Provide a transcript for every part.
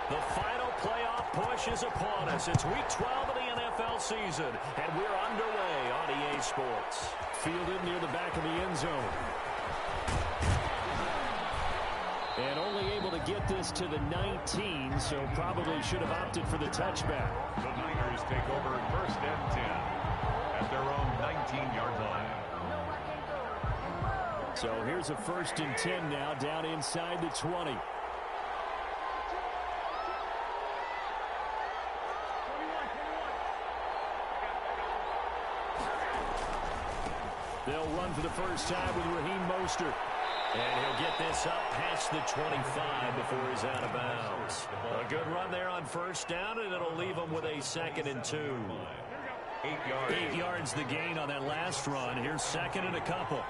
The final playoff push is upon us. It's Week 12 of the NFL season, and we're underway on EA Sports. Fielded near the back of the end zone. And only able to get this to the 19, so probably should have opted for the touchback. The Niners take over first and 10 at their own 19-yard line. So here's a first and 10 now, down inside the 20. They'll run for the first time with Raheem Mostert. And he'll get this up past the 25 before he's out of bounds. A good run there on first down, and it'll leave him with a 2nd and 2. 8 yards the gain on that last run. Here's 2nd and a couple.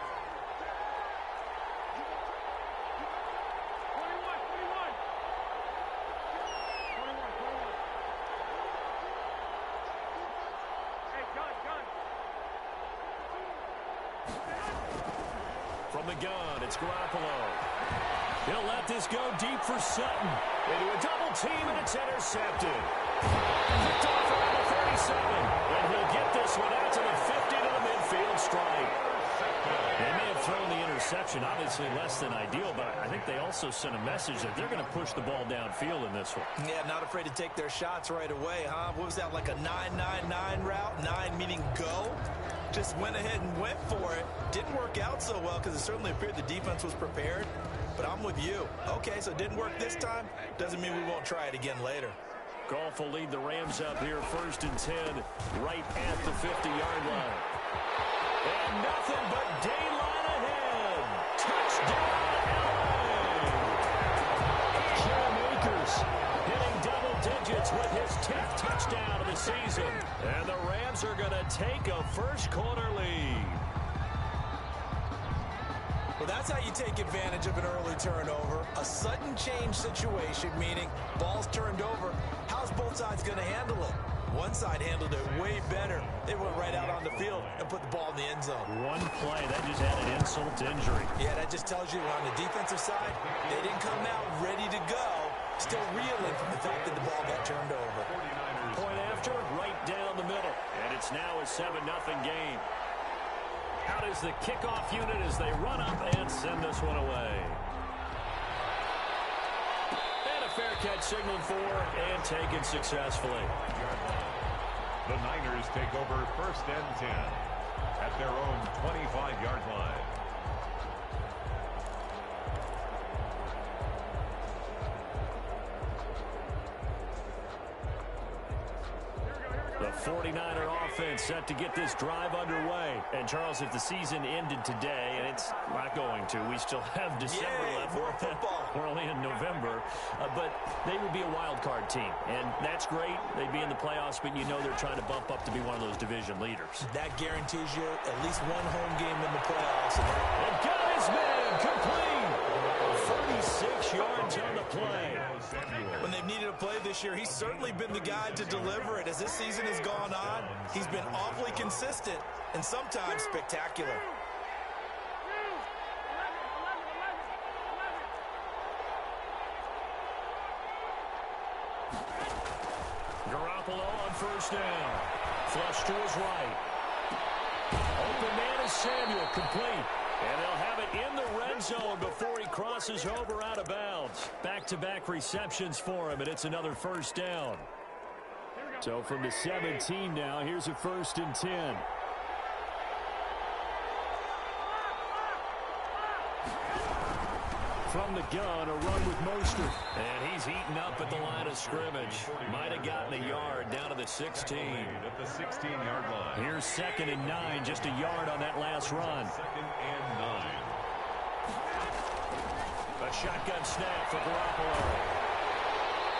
From the gun, it's Garoppolo. He'll let this go deep for Sutton. Into a double team, and it's intercepted. Picked off around the 37. And he'll get this one out to the 50 to the midfield stripe. They may have thrown the interception, obviously less than ideal, but I think they also sent a message that they're going to push the ball downfield in this one. Yeah, not afraid to take their shots right away, huh? What was that, like a 9-9-9 route? 9 meaning go? Just went ahead and went for it. Didn't work out so well because it certainly appeared the defense was prepared. But I'm with you. Okay, so it didn't work this time. Doesn't mean we won't try it again later. Goff will lead the Rams up here first and 10 right at the 50-yard line. And nothing but daylight ahead. Touchdown, LA! Cam Akers hitting double digits with his 10th touchdown of the season. And the Rams are going to take a first-quarter lead. Well, that's how you take advantage of an early turnover. A sudden change situation, meaning ball's turned over. How's both sides going to handle it? One side handled it way better. They went right out on the field and put the ball in the end zone. One play, that just added insult to injury. Yeah, that just tells you on the defensive side, they didn't come out ready to go, still reeling from the fact that the ball got turned over. Point after, right down the middle. And it's now a 7-0 game. Out is the kickoff unit as they run up and send this one away. And a fair catch signaled for and taken successfully. The Niners take over first and 10 at their own 25-yard line. The 49er offense set to get this drive underway. And, Charles, if the season ended today, and it's not going to, we still have December left. More football. We're only in November. But they would be a wild card team. And that's great. They'd be in the playoffs, but you know they're trying to bump up to be one of those division leaders. That guarantees you at least one home game in the playoffs. And got his man complete. 36 yards on the play. When they've needed a play this year, he's certainly been the guy to deliver it. As this season has gone on, he's been awfully consistent and sometimes spectacular. Garoppolo on first down. Flush to his right. Open man is Samuel, complete. And they'll have it in the red zone before he crosses over out of bounds. Back-to-back receptions for him, and it's another first down. So from the 17 now, here's a first and 10. From the gun, a run with Mostert. And he's eaten up at the line of scrimmage. Might have gotten a yard down to the 16. At the 16-yard line. Here's 2nd and 9, just a yard on that last run. 2nd and 9. A shotgun snap for Garoppolo.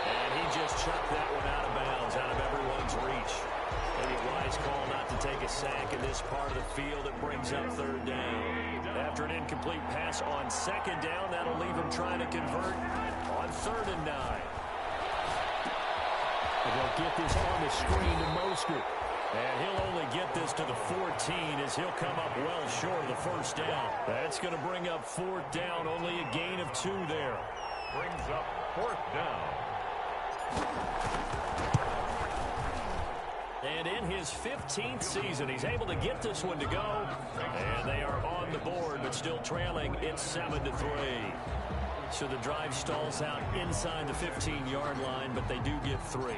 And he just chucked that one out of bounds, out of everyone's reach. Maybe a wise call not to take a sack in this part of the field. It brings up 3rd down. After an incomplete pass on 2nd down, that'll leave him trying to convert on 3rd and 9. And they'll get this on the screen to Mostert. And he'll only get this to the 14 as he'll come up well short of the first down. That's going to bring up 4th down, only a gain of 2 there. Brings up 4th down. And in his 15th season, he's able to get this one to go. And they are on the board, but still trailing. It's 7-3. So the drive stalls out inside the 15-yard line, but they do get 3.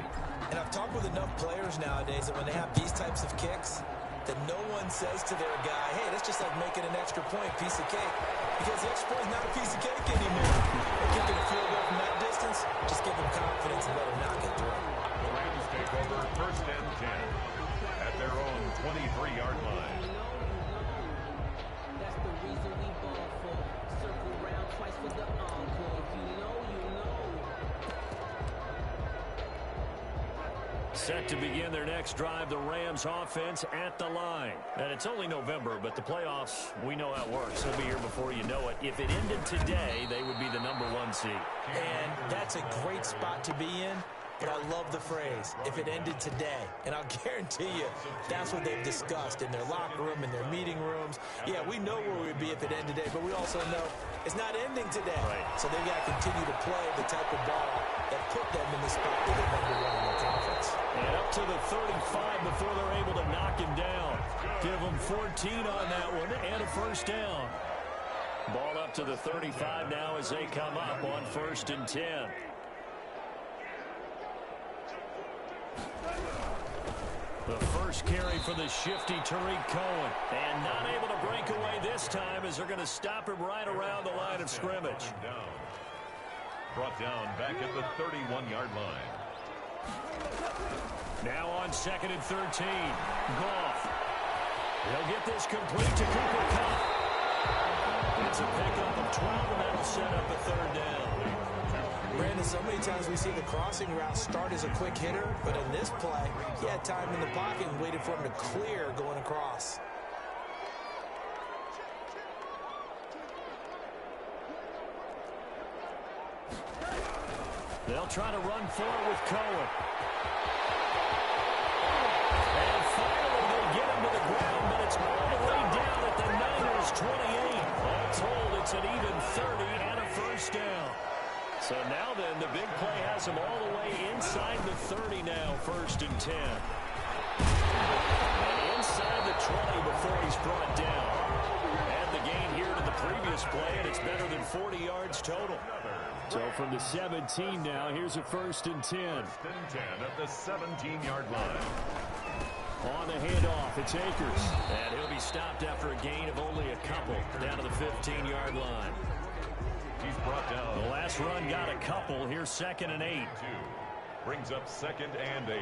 And I've talked with enough players nowadays that when they have these types of kicks, that no one says to their guy, hey, that's just like making an extra point, piece of cake. Because the extra point is not a piece of cake anymore. They're kicking a field goal from that distance. Just give them confidence and let them knock it through. The Rams take over first and 10 at their own 23-yard line. That's the reason we ball for. Circle round twice for the encore. If you know, you know. Set to begin their next drive, the Rams offense at the line. And it's only November, but the playoffs, we know how it works. They'll be here before you know it. If it ended today, they would be the #1 seed. And that's a great spot to be in. But I love the phrase, if it ended today. And I'll guarantee you, that's what they've discussed in their locker room, in their meeting rooms. Yeah, we know where we'd be if it ended today, but we also know it's not ending today. Right. So they've got to continue to play the type of ball that put them in the spot where they're #1 in the conference. And up to the 35 before they're able to knock him down. Give them 14 on that one and a first down. Ball up to the 35 now as they come up on 1st and 10. The first carry for the shifty Tariq Cohen. And not able to break away this time as they're going to stop him right around the line of scrimmage. Brought down back at the 31-yard line. Now on 2nd and 13. Goff. He'll get this complete to Cooper Kupp. It's a pickup of 12, and that'll set up a 3rd down. Brandon, so many times we see the crossing route start as a quick hitter, but in this play, he had time in the pocket and waited for him to clear going across. They'll try to run forward with Cohen. And finally they get him to the ground, but it's all the way down at the Niners' 28. All told, it's an even 30 and a first down. So now then, the big play has him all the way inside the 30 now, 1st and 10. And inside the 20 before he's brought down. Add the gain here to the previous play, and it's better than 40 yards total. So from the 17 now, here's a 1st and 10. 1st and 10 at the 17-yard line. On the handoff, it's Akers. And he'll be stopped after a gain of only a couple down to the 15-yard line. He's brought down. The last run got a couple. Here's 2nd and 8. Brings up 2nd and 8.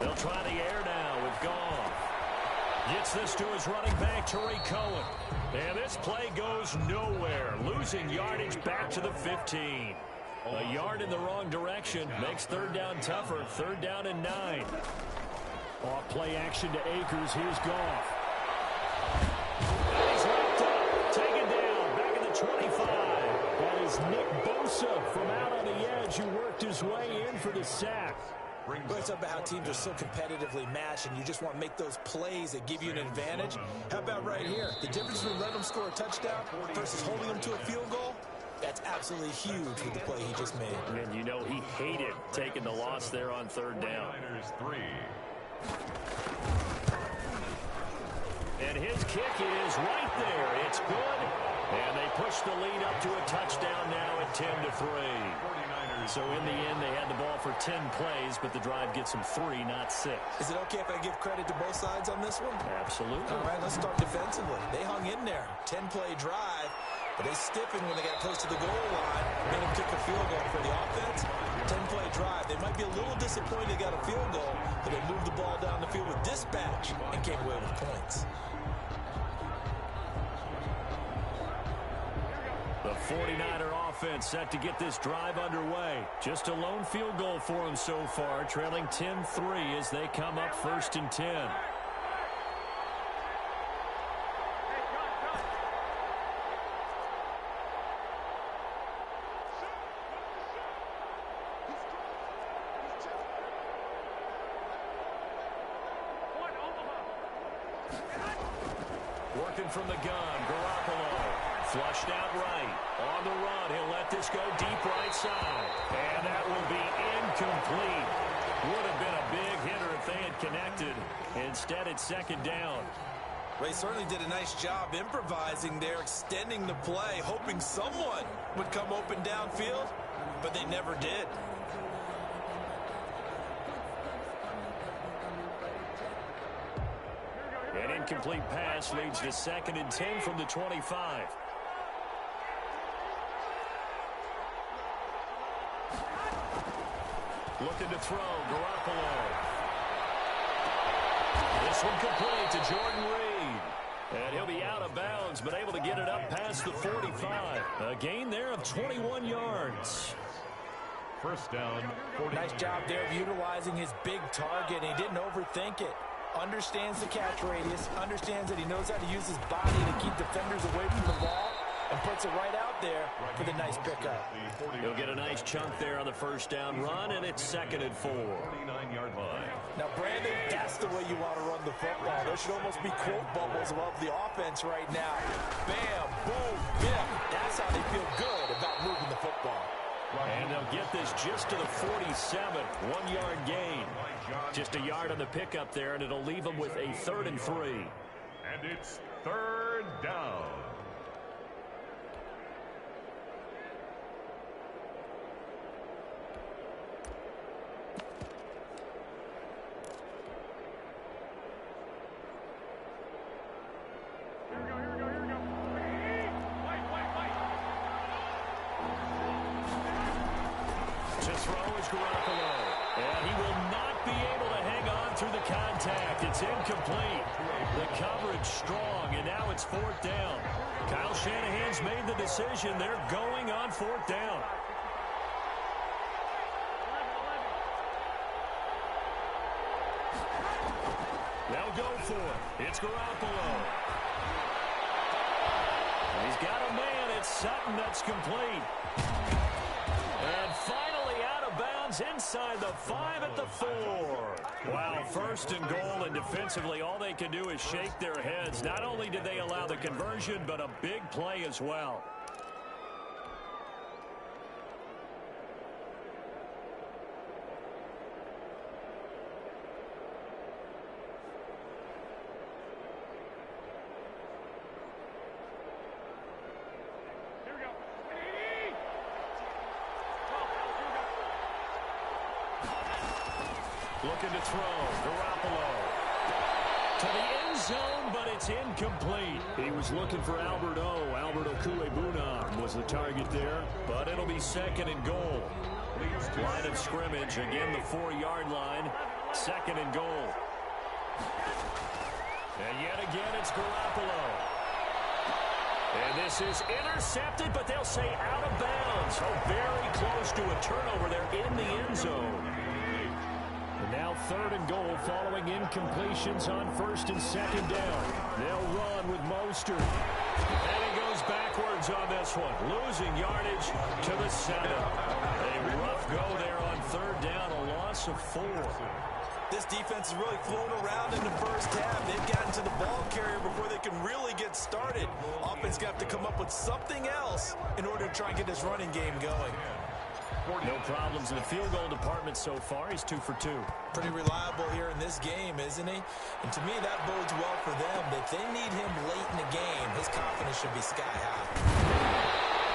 They'll try the air now with Goff. Gets this to his running back, Tariq Cohen. And this play goes nowhere. Losing yardage back to the 15. A yard in the wrong direction makes 3rd down tougher. 3rd down and 9. Off play action to Akers. Here's Goff. He's wrapped up. Taken down. Back at the 25. That is Nick Bosa from out on the edge who worked his way in for the sack. Well, it's about how teams are so competitively matched, and you just want to make those plays that give you an advantage. How about right here? The difference between letting them score a touchdown versus holding them to a field goal, that's absolutely huge with the play he just made. And you know he hated taking the loss there on 3rd down. Niners 3. And his kick is right there. It's good. And they push the lead up to a touchdown now at 10-3. So in the end, they had the ball for 10 plays, but the drive gets them 3, not 6. Is it okay if I give credit to both sides on this one? Absolutely. All right, let's start defensively. They hung in there. 10-play drive, but they stiffened when they got close to the goal line. Made them kick a field goal for the offense. 10-play drive. They might be a little disappointed they got a field goal, but they moved the ball down the field with dispatch and came away with points. The 49er offense set to get this drive underway. Just a lone field goal for them so far, trailing 10-3 as they come up 1st and 10. Working from the gun, Garoppolo. Flushed out right. On the run, he'll let this go deep right side. And that will be incomplete. Would have been a big hitter if they had connected. Instead, it's second down. They certainly did a nice job improvising there, extending the play, hoping someone would come open downfield, but they never did. An incomplete pass leads to 2nd and 10 from the 25. Looking to throw, Garoppolo. This one complete to Jordan Reed. And he'll be out of bounds, but able to get it up past the 45. A gain there of 21 yards. First down, 40. Nice job there of utilizing his big target. He didn't overthink it. Understands the catch radius, understands that he knows how to use his body to keep defenders away from the ball, and puts it right out there for the nice pickup. He'll get a nice chunk there on the first down run, and it's 2nd and 4. 49-yard line. Now, Brandon, that's the way you want to run the football. There should almost be quote bubbles above the offense right now. Bam, boom, bam. That's how they feel good about moving the football. And they'll get this just to the 47. 1-yard gain. Just a yard on the pickup there, and it'll leave them with a 3rd and 3. And it's 3rd down. Garoppolo, and he will not be able to hang on through the contact. It's incomplete. The coverage strong, and now it's 4th down. Kyle Shanahan's made the decision. They're going on 4th down. They'll go for it. It's Garoppolo. He's got a man. It's Sutton. That's complete. And finally out of bounds inside the 5 at the 4. Wow, 1st and goal, and defensively all they can do is shake their heads. Not only did they allow the conversion, but a big play as well. Looking to throw, Garoppolo. To the end zone, but it's incomplete. He was looking for Albert Okuegbunam was the target there, but it'll be 2nd and goal. Line of scrimmage, again the 4-yard line, 2nd and goal. And yet again, it's Garoppolo. And this is intercepted, but they'll say out of bounds. Oh, very close to a turnover there in the end zone. And now 3rd and goal following incompletions on 1st and 2nd down. They'll run with Mostert. And he goes backwards on this one, losing yardage to the 7. A rough go there on 3rd down, a loss of 4. This defense is really flown around in the first half. They've gotten to the ball carrier before they can really get started. Offense got to come up with something else in order to try and get this running game going. No problems in the field goal department so far. He's 2 for 2. Pretty reliable here in this game, isn't he? And to me, that bodes well for them. If they need him late in the game, his confidence should be sky high.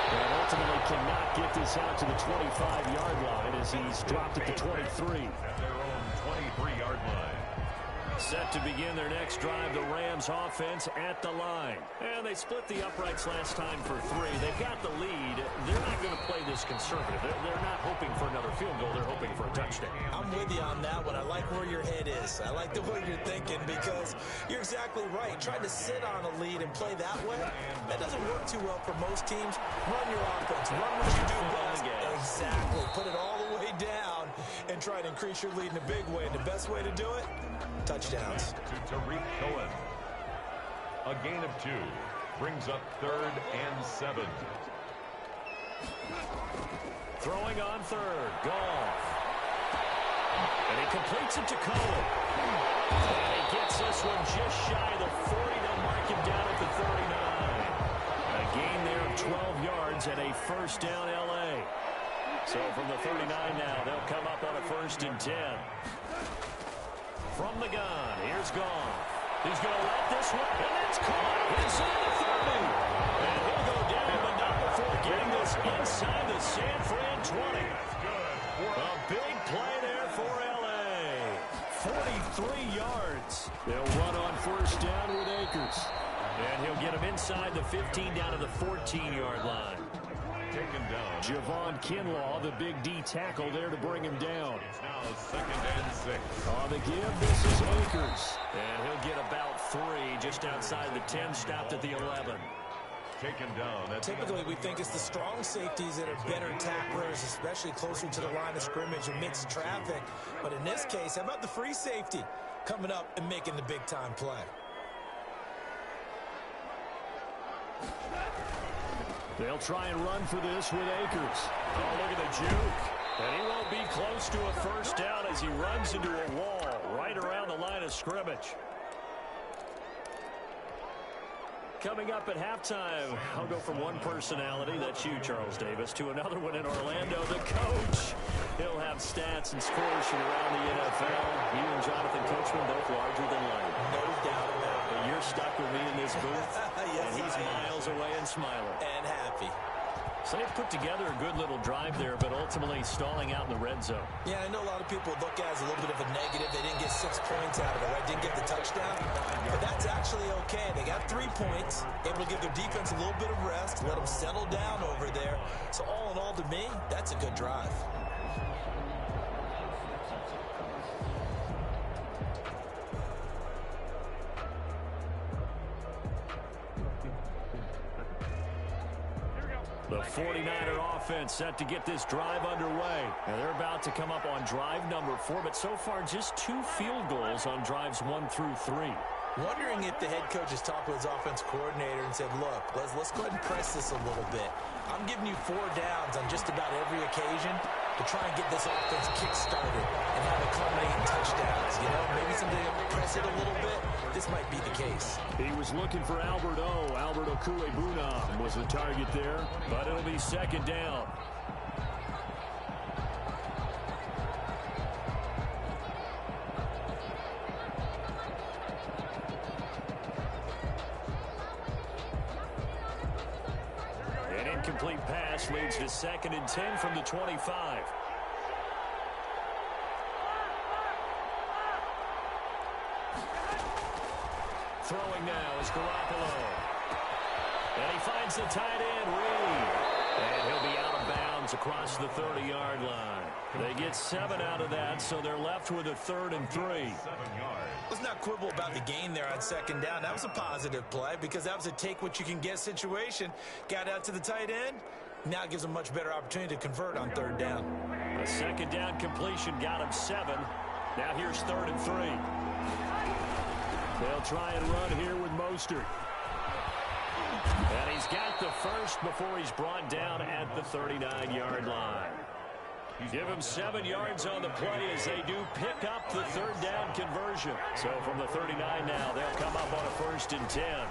And ultimately cannot get this out to the 25-yard line as he's dropped at the 23. At their own 23-yard line. Set to begin their next drive, the Rams offense at the line. And they split the uprights last time for 3. They've got the lead. They're not going to play this conservative. They're not hoping for another field goal. They're hoping for a touchdown. I'm with you on that one. I like where your head is. I like the way you're thinking because you're exactly right. Trying to sit on a lead and play that way, that doesn't work too well for most teams. Run your offense. Run what you do best. Exactly. Put it all the way down and try to increase your lead in a big way. And the best way to do it, touchdowns. To Tariq Cohen. A gain of 2 brings up 3rd and 7. Throwing on 3rd. Goff. And he completes it to Cohen. And he gets this one just shy of the 40. They'll mark him down at the yards and a first down L.A. So from the 39 now, they'll come up on a 1st and 10. From the gun, here's Goff. He's going to let this one, and it's caught inside the 30. And he'll go down, but not before getting this inside the San Fran 20. A big play there for L.A. 43 yards. They'll run on 1st down with Akers. And he'll get him inside the 15 down to the 14-yard line. Taken down. Javon Kinlaw, the big D tackle there to bring him down. It's now 2nd and 6. On the give, this is Akers. And he'll get about 3 just outside the 10, stopped at the 11. Taken down. Typically, we think it's the strong safeties that are better tacklers, especially closer to the line of scrimmage amidst traffic. But in this case, how about the free safety coming up and making the big-time play? They'll try and run for this with Akers. Oh, look at the juke. And he won't be close to a first down as he runs into a wall right around the line of scrimmage. Coming up at halftime, I'll go from one personality, that's you, Charles Davis, to another one in Orlando, the coach. He'll have stats and scores from around the NFL. You and Jonathan Coachman, both larger than life. No doubt about it. But you're stuck with me in this booth, Yes, and he's miles away and smiling. And happy. So they've put together a good little drive there, but ultimately stalling out in the red zone. Yeah, I know a lot of people look at it as a little bit of a negative. They didn't get 6 points out of it, right? Didn't get the touchdown. But that's actually okay. They got 3 points, able to give their defense a little bit of rest, let them settle down over there. So all in all, to me, that's a good drive. The 49er offense set to get this drive underway. And they're about to come up on drive number 4, but so far just 2 field goals on drives 1 through 3. Wondering if the head coach has talked with his offense coordinator and said, look, let's go ahead and press this a little bit. I'm giving you 4 downs on just about every occasion to try and get this offense kick-started and have it culminate in touchdowns. You know, maybe something to press it a little bit. This might be the case. He was looking for Albert Okuebunam was the target there, but it'll be 2nd down. An incomplete pass leads to 2nd and 10 from the 25. Throwing now is Garoppolo. And he finds the tight end, Reed. And he'll be out of bounds across the 30-yard line. They get 7 out of that, so they're left with a 3rd and 3. 7 yards. Let's not quibble about the gain there on 2nd down. That was a positive play because that was a take-what-you-can-get situation. Got out to the tight end. Now it gives them a much better opportunity to convert on 3rd down. A 2nd down completion got him 7. Now here's 3rd and 3. They'll try and run here with Mostert. And he's got the first before he's brought down at the 39-yard line. Give him 7 yards on the play as they do pick up the 3rd down conversion. So from the 39 now, they'll come up on a 1st and 10.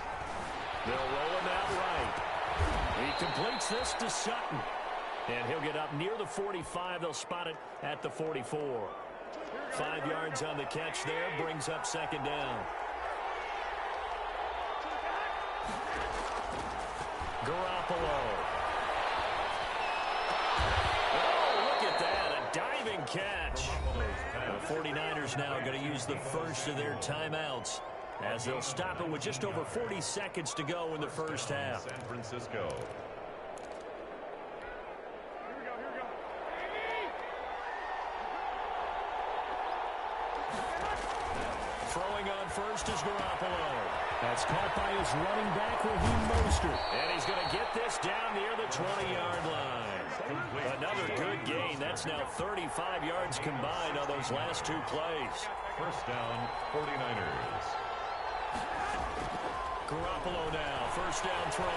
They'll roll him out right. He completes this to Sutton. And he'll get up near the 45. They'll spot it at the 44. 5 yards on the catch there, brings up 2nd down. Garoppolo. Oh, look at that, a diving catch. The 49ers now are going to use the first of their timeouts as they'll stop it with just over 40 seconds to go in the first half. San Francisco. Throwing on first is Garoppolo. That's caught by his running back, Raheem Mostert. And he's going to get this down near the 20-yard line. Another good gain. That's now 35 yards combined on those last 2 plays. First down, 49ers. Garoppolo now, first down throw.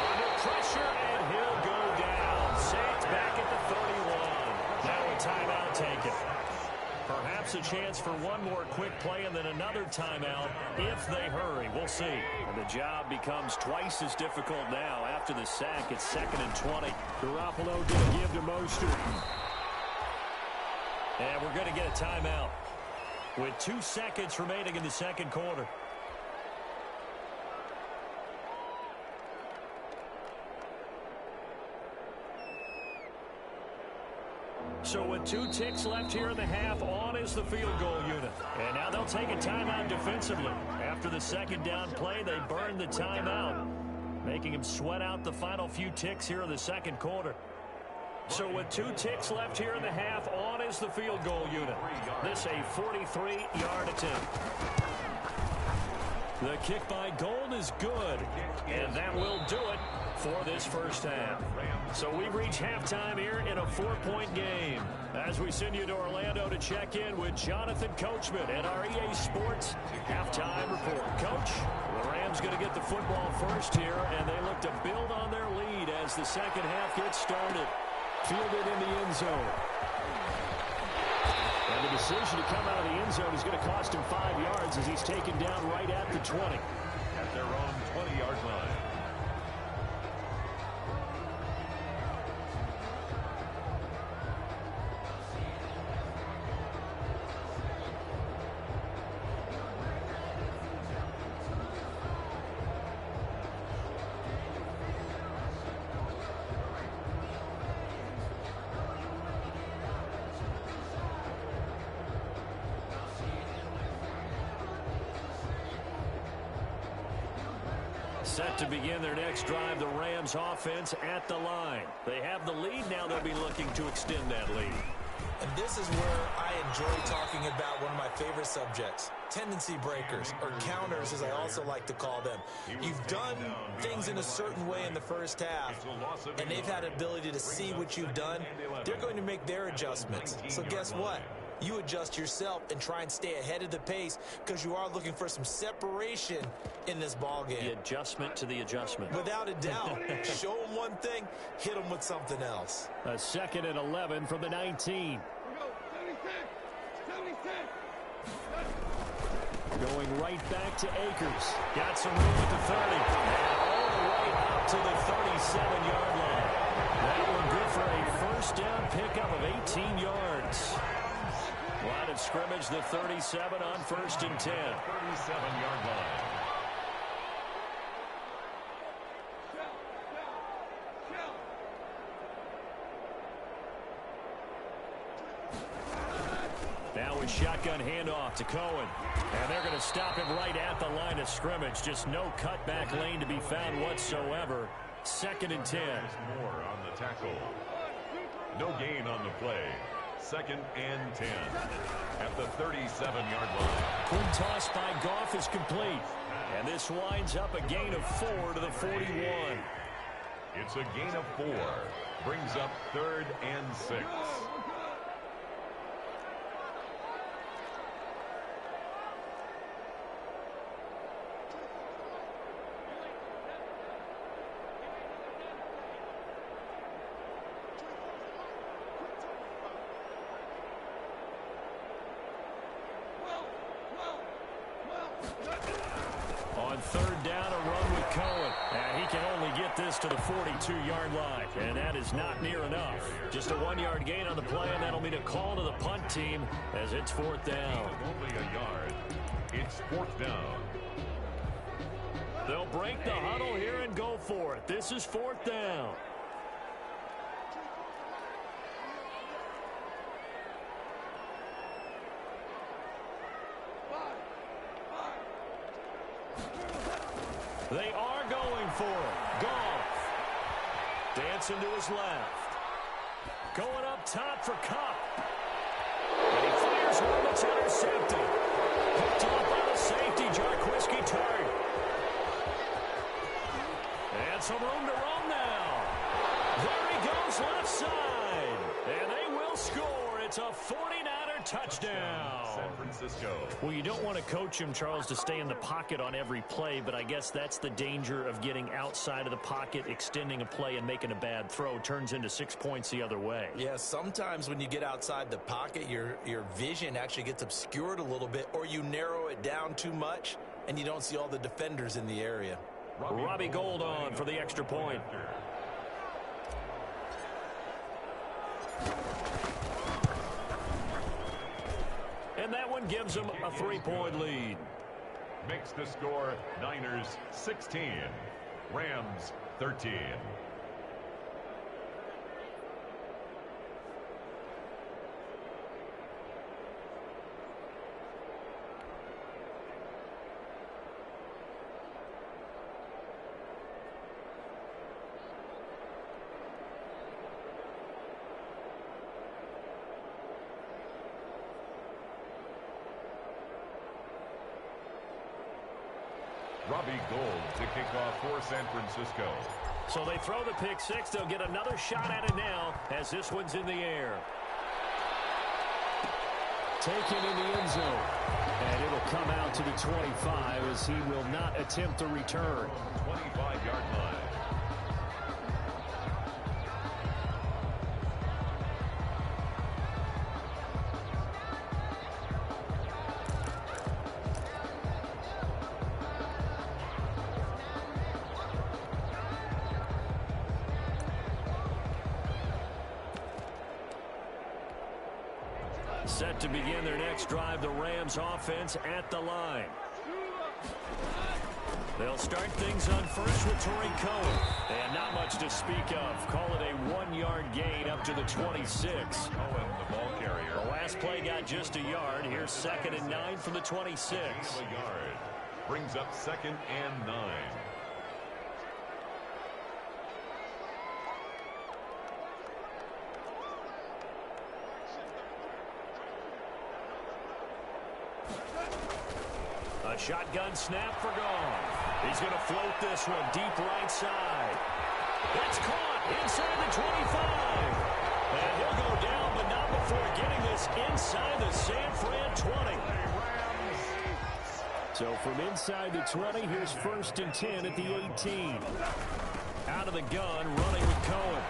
Under pressure, and he'll go down. Saints back at the 31. Now a timeout taken. Perhaps a chance for one more quick play and then another timeout if they hurry. We'll see. And the job becomes twice as difficult now after the sack. It's 2nd and 20. Garoppolo going to give to Mostert. And we're going to get a timeout with 2 seconds remaining in the second quarter. So with 2 ticks left here in the half, on is the field goal unit. And now they'll take a timeout defensively. After the second down play, they burn the timeout, making him sweat out the final few ticks here in the second quarter. So with 2 ticks left here in the half, on is the field goal unit. This a 43-yard attempt. The kick by Gold is good, and that will do it for this first half. So we reach halftime here in a 4-point game as we send you to Orlando to check in with Jonathan Coachman at our EA Sports halftime report. Coach, the Rams going to get the football first here, and they look to build on their lead as the second half gets started. Fielded in the end zone. And the decision to come out of the end zone is going to cost him 5 yards as he's taken down right at the 20. At their own 20-yard line. Set to begin their next drive, the Rams offense at the line. They have the lead. Now they'll be looking to extend that lead. And this is where I enjoy talking about one of my favorite subjects, tendency breakers, or counters as I also like to call them. You've done things in a certain way in the first half, and they've had an ability to see what you've done. They're going to make their adjustments. So guess what? You adjust yourself and try and stay ahead of the pace because you are looking for some separation in this ball game. The adjustment to the adjustment. Without a doubt. Show them one thing, hit them with something else. A 2nd and 11 from the 19. Going right back to Akers. Got some room at the 30. And all the way out to the 37-yard line. That one good for a first down pickup of 18 yards. Line of scrimmage, the 37 on 1st and 10. 37-yard line. Now with shotgun handoff to Cohen. And they're going to stop him right at the line of scrimmage. Just no cutback lane to be found whatsoever. 2nd and 10. More on the tackle. No gain on the play. 2nd and 10 at the 37-yard line. Quick toss by Goff is complete. And this winds up a gain of 4 to the 41. It's a gain of 4. Brings up 3rd and 6. On 3rd down, a run with Cohen. And he can only get this to the 42-yard line. And that is not near enough. Just a 1-yard gain on the play, and that'll mean a call to the punt team as it's 4th down. Only a yard. It's 4th down. They'll break the huddle here and go for it. This is 4th down. They are going for it. Goff. Dancing to his left. Going up top for Kupp. And he fires one that's intercepted. Picked off by the safety, Jarquiski Tartt. And some room to run now. There he goes left side. And they will score. It's a 49er touchdown. Francisco. Well, you don't want to coach him, Charles, to stay in the pocket on every play, but I guess that's the danger of getting outside of the pocket, extending a play, and making a bad throw. Turns into 6 points the other way. Yeah, sometimes when you get outside the pocket, your vision actually gets obscured a little bit, or you narrow it down too much, and you don't see all the defenders in the area. Robbie Gould on for the extra point. And that one gives them a 3-point lead. Makes the score Niners 16, Rams 13. Robbie Gould to kick off for San Francisco. So they throw the pick six. They'll get another shot at it now as this one's in the air. Taken in the end zone. And it'll come out to the 25 as he will not attempt a return. 25-yard line. Set to begin their next drive, the Rams offense at the line. They'll start things on first with Torrey Cohen. And not much to speak of. Call it a 1-yard gain up to the 26. Cohen, the ball carrier. The last play got just a yard. Here's 2nd and 9 from the 26. A yard. Brings up 2nd and 9. A shotgun snap for Goff. He's going to float this one deep right side. That's caught inside the 25. And he'll go down, but not before getting this inside the San Fran 20. So from inside the 20, here's 1st and 10 at the 18. Out of the gun, running with Cohen.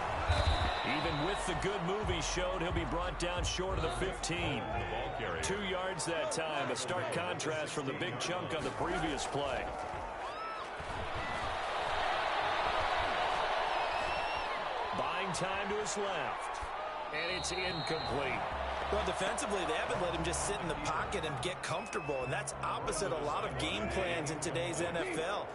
Even with the good move he showed, he'll be brought down short of the 15. 2 yards that time, a stark contrast from the big chunk on the previous play. Buying time to his left. And it's incomplete. Well, defensively, they haven't let him just sit in the pocket and get comfortable, and that's opposite a lot of game plans in today's NFL.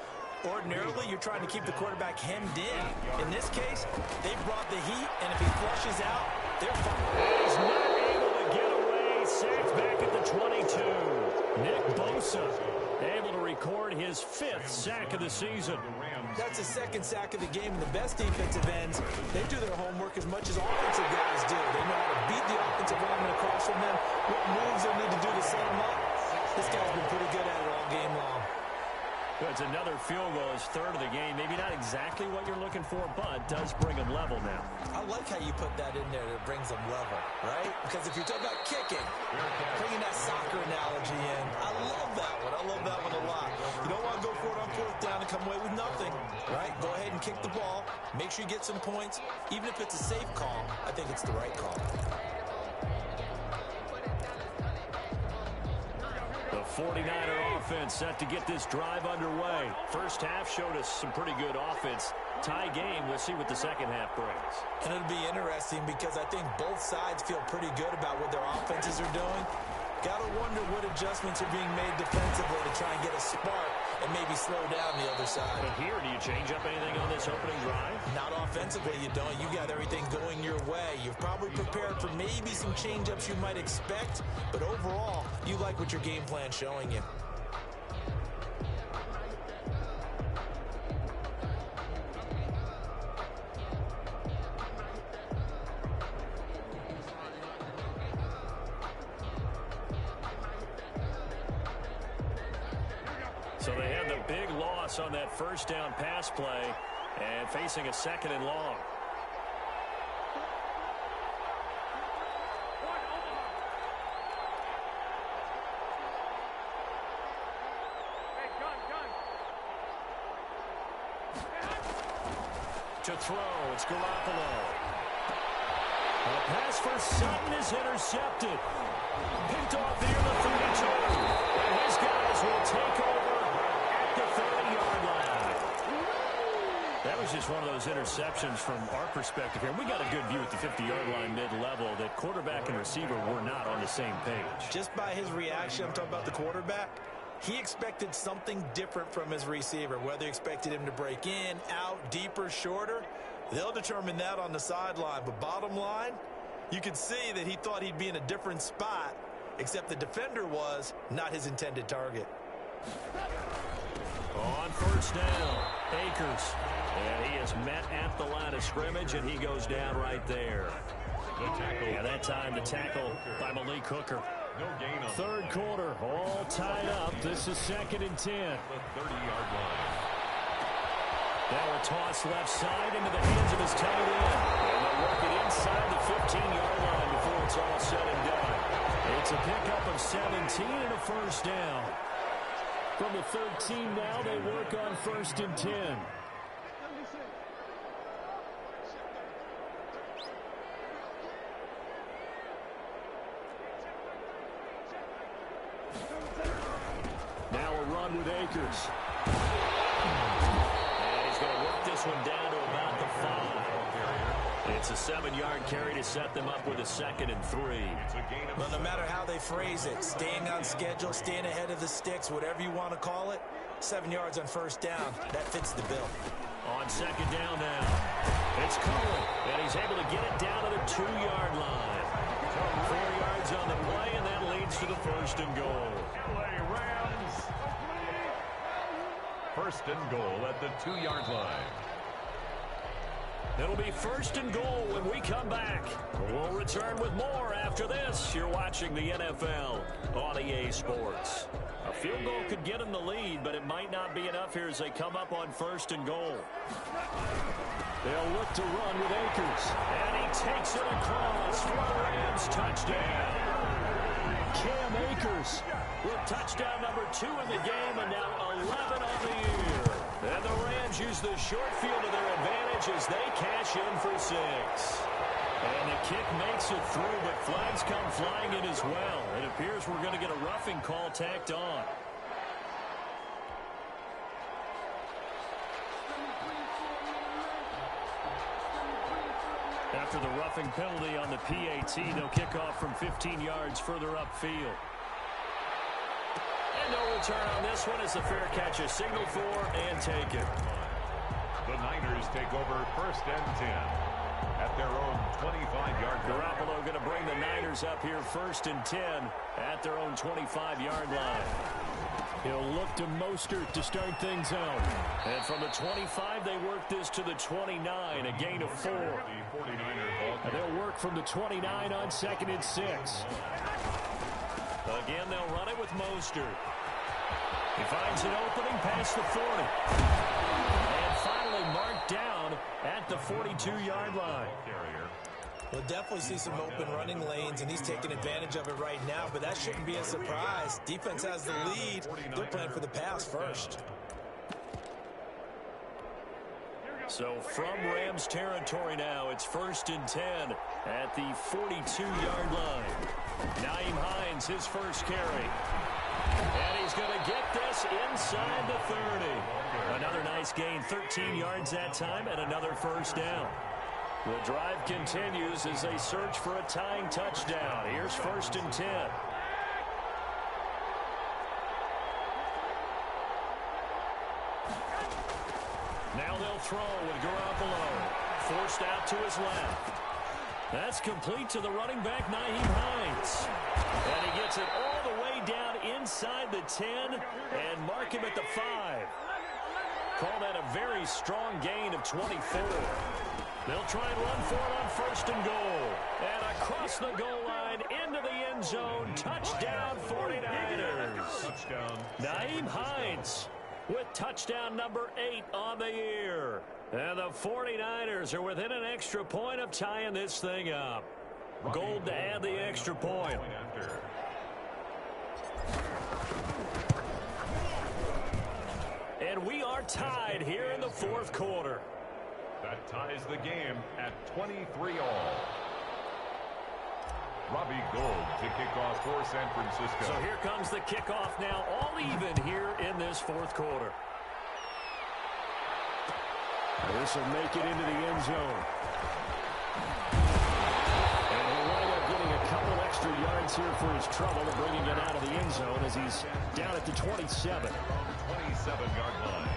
Ordinarily, you're trying to keep the quarterback hemmed in. In this case, they brought the heat, and if he flushes out, they're fine. He's not able to get away. Sacked back at the 22. Nick Bosa able to record his 5th sack of the season. That's his 2nd sack of the game, and the best defensive ends, they do their homework as much as offensive guys do. They know how to beat the offensive lineman across from them, what moves they need to do to set them up. This guy's been pretty good at it all game long. It's another field goal, his 3rd of the game. Maybe not exactly what you're looking for, but does bring him level now. I like how you put that in there that brings him level, right? Because if you're talking about kicking, bringing that soccer analogy in, I love that one. I love that one a lot. You don't want to go for it on 4th down and come away with nothing, right? Go ahead and kick the ball. Make sure you get some points. Even if it's a safe call, I think it's the right call. The 49er offense set to get this drive underway. First half showed us some pretty good offense. Tie game. We'll see what the second half brings. And it'll be interesting because I think both sides feel pretty good about what their offenses are doing. Got to wonder what adjustments are being made defensively to try and get a spark and maybe slow down the other side. But here, do you change up anything on this opening drive? Not offensively, you don't. You got everything going your way. You've probably prepared for maybe some change-ups you might expect, but overall, you like what your game plan's showing you. So they had the big loss on that 1st down pass play and facing a 2nd and long. to throw. It's Garoppolo. A pass for Sutton is intercepted. Picked off near the 32. And his guys will take over at the 30-yard line. That was just one of those interceptions from our perspective here. We got a good view at the 50-yard line mid-level that quarterback and receiver were not on the same page. Just by his reaction, I'm talking about the quarterback, he expected something different from his receiver. Whether he expected him to break in, out, deeper, shorter, they'll determine that on the sideline. But bottom line, you could see that he thought he'd be in a different spot, except the defender was not his intended target. On first down, Akers. And he is met at the line of scrimmage, and he goes down right there. Yeah, that time the tackle by Malik Hooker. No gain on Third quarter, all tied up. This is 2nd and 10. the 30-yard line. Now a toss left side into the hands of his tight end. And they'll work it inside the 15-yard line before it's all said and done. It's a pickup of 17 and a first down. From the 13 now, they work on 1st and 10. Now a run with Akers. And he's going to work this one down to about the 5. It's a 7-yard carry to set them up with a 2nd and 3. Well, no matter how they phrase it, staying on schedule, staying ahead of the sticks, whatever you want to call it, 7 yards on first down, that fits the bill. On 2nd down now, it's Cohen, and he's able to get it down to the 2-yard line. 4 yards on the play, and that leads to the 1st and goal. LA Rams. 1st and goal at the 2-yard line. It'll be 1st and goal when we come back. We'll return with more after this. You're watching the NFL on EA Sports. A field goal could get them the lead, but it might not be enough here as they come up on 1st and goal. They'll look to run with Akers. And he takes it across for the Rams touchdown. Cam Akers With touchdown number 2 in the game and now 11 on the year. And the Rams use the short field to their advantage as they cash in for 6. And the kick makes it through, but flags come flying in as well. It appears we're going to get a roughing call tacked on. After the roughing penalty on the PAT, they'll kick off from 15 yards further upfield. And no return on this one as the fair catch is signaled for and taken. The Niners take over 1st and 10 at their own 25-yard line. Garoppolo going to bring the Niners up here 1st and 10 at their own 25-yard line. He'll look to Mostert to start things out. And from the 25, they work this to the 29, a gain of 4. The 49ers And they'll work from the 29 on 2nd and 6. Again, they'll run it with Mostert. He finds an opening past the 40. And finally marked down at the 42-yard line. We'll definitely see some open running lanes, and he's taking advantage of it right now, but that shouldn't be a surprise. Defense has the lead. They're playing for the pass first. So from Rams territory now, it's 1st and 10 at the 42-yard line. Nyheim Hines, his first carry. And he's going to get this inside the 30. Another nice gain, 13 yards that time, and another first down. The drive continues as they search for a tying touchdown. Here's 1st and 10. Now they'll throw with Garoppolo. Forced out to his left. That's complete to the running back, Nyheim Hines. And he gets it all the way down inside the 10 and mark him at the 5. Call that a very strong gain of 24. They'll try and run for it on 1st and goal. And across the goal line into the end zone. Touchdown 49ers. touchdown. Nyheim Hines with touchdown number 8 on the year. And the 49ers are within an extra point of tying this thing up. Gold to add the extra point. And we are tied here in the 4th quarter. That ties the game at 23-all. Robbie Gould to kick off for San Francisco. So here comes the kickoff now, all even here in this fourth quarter. This will make it into the end zone. And he'll wind up getting a couple extra yards here for his trouble and bringing it out of the end zone as he's down at the 27. 27-yard line.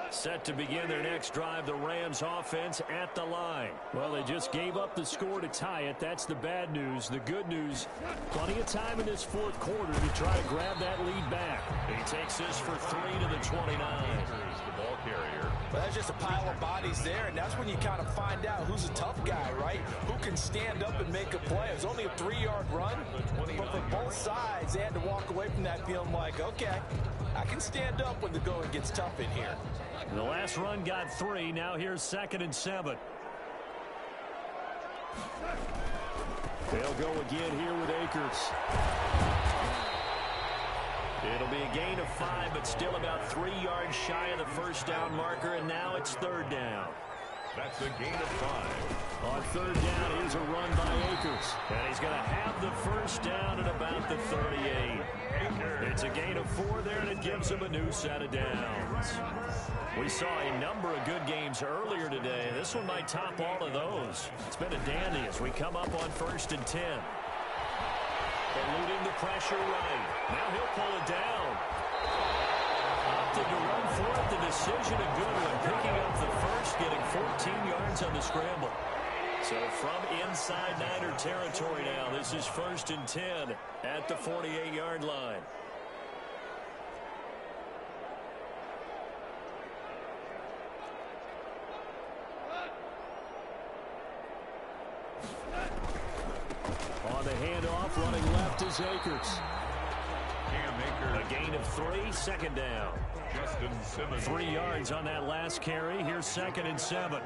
Set to begin their next drive, the Rams offense at the line. Well, they just gave up the score to tie it. That's the bad news. The good news, plenty of time in this fourth quarter to try to grab that lead back. He takes this for 3 to the 29. The ball carrier. Well, that's just a pile of bodies there, and that's when you kind of find out who's a tough guy, right? Who can stand up and make a play. It was only a 3-yard run, but for both sides, they had to walk away from that feeling like, okay, I can stand up when the going gets tough in here. The last run got 3. Now here's 2nd and 7. They'll go again here with Akers. It'll be a gain of 5, but still about 3 yards shy of the first down marker, and now it's 3rd down. That's a gain of 5. On 3rd down, here's a run by Akers. And he's going to have the first down at about the 38. It's a gain of 4 there, and it gives him a new set of downs. We saw a number of good games earlier today. This one might top all of those. It's been a dandy as we come up on 1st and 10. Eluding the pressure right. Now he'll pull it down. Opted to run for it. The decision a good one. Picking up the first, getting 14 yards on the scramble. So from inside Niner territory now, this is 1st and 10 at the 48-yard line. On the handoff, running left is Akers. A gain of 3, 2nd down. Justin Simmons. 3 yards on that last carry. Here's 2nd and 7.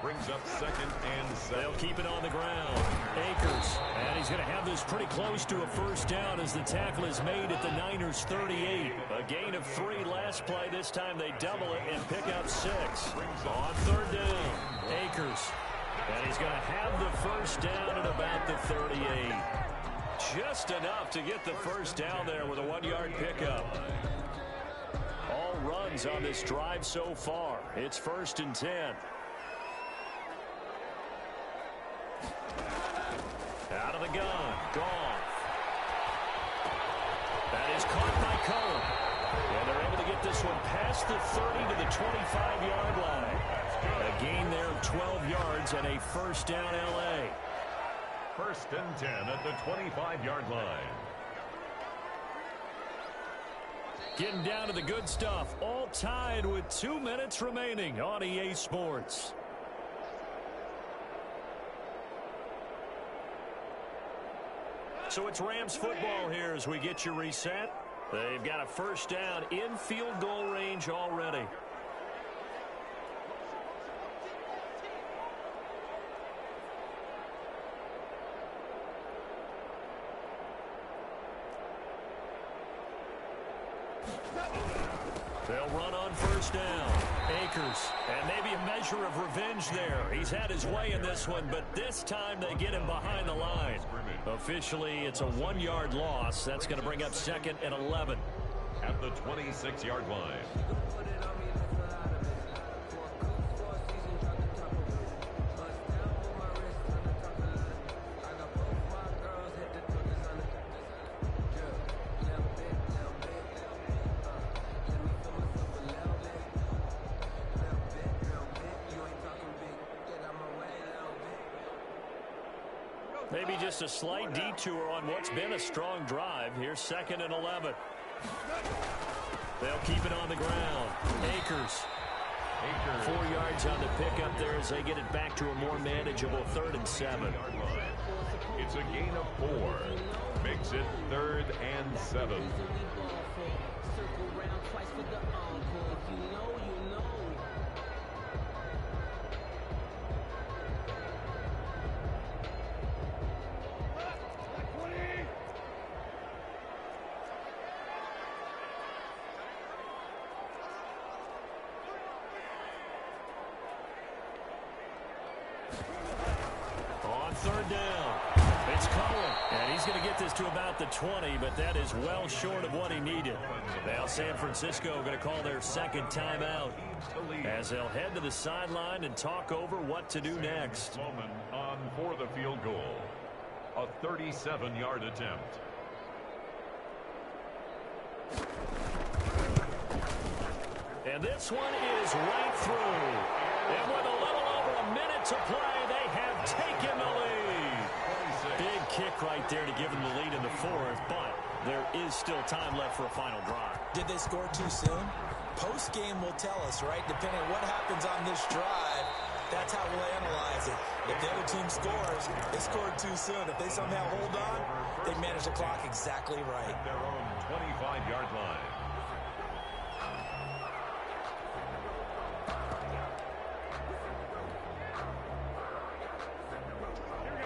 Brings up 2nd and 7. They'll keep it on the ground. Akers. And he's going to have this pretty close to a first down as the tackle is made at the Niners' 38. A gain of 3 last play. This time they double it and pick up 6. On 3rd down, Akers. And he's going to have the first down at about the 38. Just enough to get the first down there with a 1-yard pickup. All runs on this drive so far. It's 1st and 10. Out of the gun. Gone. That is caught by Cohen. And they're able to get this one past the 30 to the 25-yard line. A gain there of 12 yards and a first down L.A. 1st and 10 at the 25-yard line. Getting down to the good stuff. All tied with 2 minutes remaining on EA Sports. So it's Rams football here as we get you reset. They've got a first down in field goal range already. They'll run on first down. Akers. And maybe a measure of revenge there. He's had his way in this one, but this time they get him behind the line. Officially, it's a 1-yard loss. That's going to bring up 2nd and 11. At the 26-yard line. Maybe just a slight detour on what's been a strong drive. Here's 2nd and 11. They'll keep it on the ground. Akers. 4 yards on the pickup there as they get it back to a more manageable 3rd and 7. It's a gain of 4. Makes it 3rd and 7. Circle round twice for the encore. If you know, you know. On 3rd down, it's Cohen, and he's going to get this to about the 20, but that is well short of what he needed. Now San Francisco going to call their second timeout as they'll head to the sideline and talk over what to do next. Moment on for the field goal. A 37-yard attempt. And this one is right through. And with a little over a minute to play, they have taken the lead. Big kick right there to give them the lead in the 4th, but there is still time left for a final drive. Did they score too soon? Post-game will tell us, right? Depending on what happens on this drive, that's how we'll analyze it. If the other team scores, they scored too soon. If they somehow hold on, they manage the clock exactly right. At their own 25-yard line.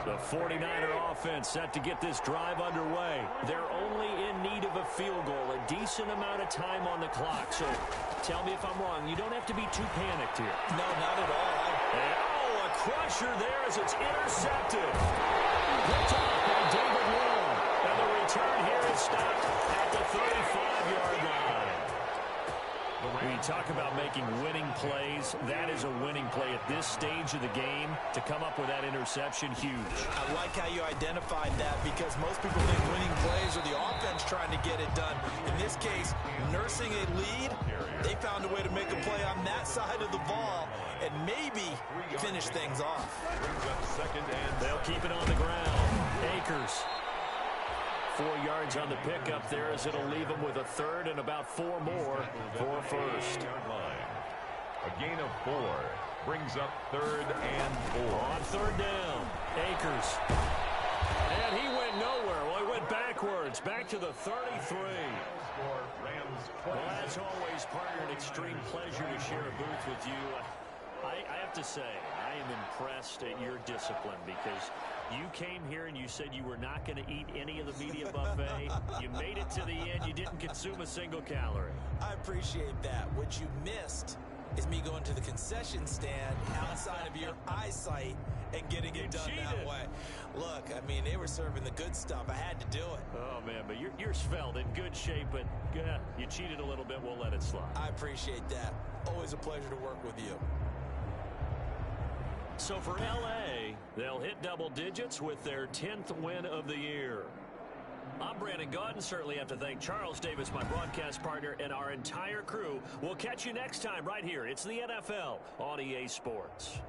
The 49er offense set to get this drive underway. They're only in need of a field goal, a decent amount of time on the clock. So tell me if I'm wrong. You don't have to be too panicked here. No, not at all. And, oh, a crusher there as it's intercepted. Picked off by David Long. And the return here is stopped at the 35-yard line. When you talk about making winning plays, that is a winning play at this stage of the game. To come up with that interception, huge. I like how you identified that because most people think winning plays are the offense trying to get it done. In this case, nursing a lead, they found a way to make a play on that side of the ball and maybe finish things off. They'll keep it on the ground. Akers. 4 yards on the pickup there as it'll leave them with a 3rd and about 4 more for a first. A gain of 4 brings up 3rd and 4. On 3rd down, Akers. And he went nowhere. Well, he went backwards, back to the 33. Well, as always, partner, an extreme pleasure to share a booth with you. I have to say, I am impressed at your discipline because you came here and you said you were not going to eat any of the media buffet. You made it to the end. You didn't consume a single calorie. I appreciate that. What you missed is me going to the concession stand outside of your eyesight and getting it done that way. Look, I mean, they were serving the good stuff. I had to do it. Oh, man, but you're svelte, in good shape, but you cheated a little bit. We'll let it slide. I appreciate that. Always a pleasure to work with you. So for L.A., they'll hit double digits with their 10th win of the year. I'm Brandon Gaudin. Certainly have to thank Charles Davis, my broadcast partner, and our entire crew. We'll catch you next time right here. It's the NFL on EA Sports.